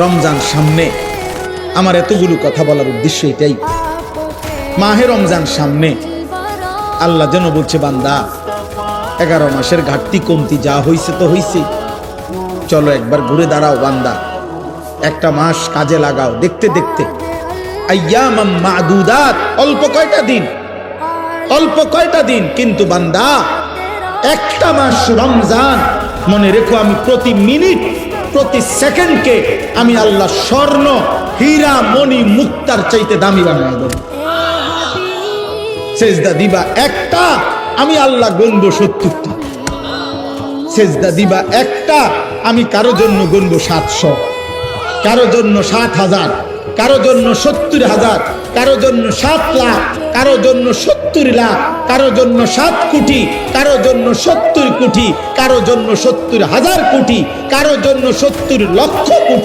রমজান সামনে, আমার এতগুলো কথা বলার উদ্দেশ্য এটাই। মাহে রমজান সামনে, আল্লাহ যেন বলছে বান্দা 11 মাসের ঘাটতি কমতি যা হইছে তো হইছে, চলো একবার ঘুরে দাঁড়াও বান্দা, একটা মাস কাজে লাগাও। দেখতে দেখতে আইয়ামাম মাদুদাত, অল্প কয়টা দিন, কিন্তু বান্দা একটা মাস রমজান, মনে রেখো আমি প্রতি মিনিট প্রতি সেকেন্ডকে আমি আল্লাহ স্বর্ণ হীরা মণি মুক্তার চাইতে দামি বানায় দেব। সেজদা দিবা একটা, আমি আল্লাহ গুনবো 70টা। সেজদা দিবা একটা, আমি কারো জন্য গুনবো 700, কারো জন্য 60,000, কারো জন্য 70,000, কারো জন্য 7 লাখ, কারো জন্য 70 লাখ, কারো জন্য 7 কোটি, কারো জন্য 70 কোটি, কারো জন্য 70,000 কোটি, কারো জন্য 70 লক্ষ কোটি।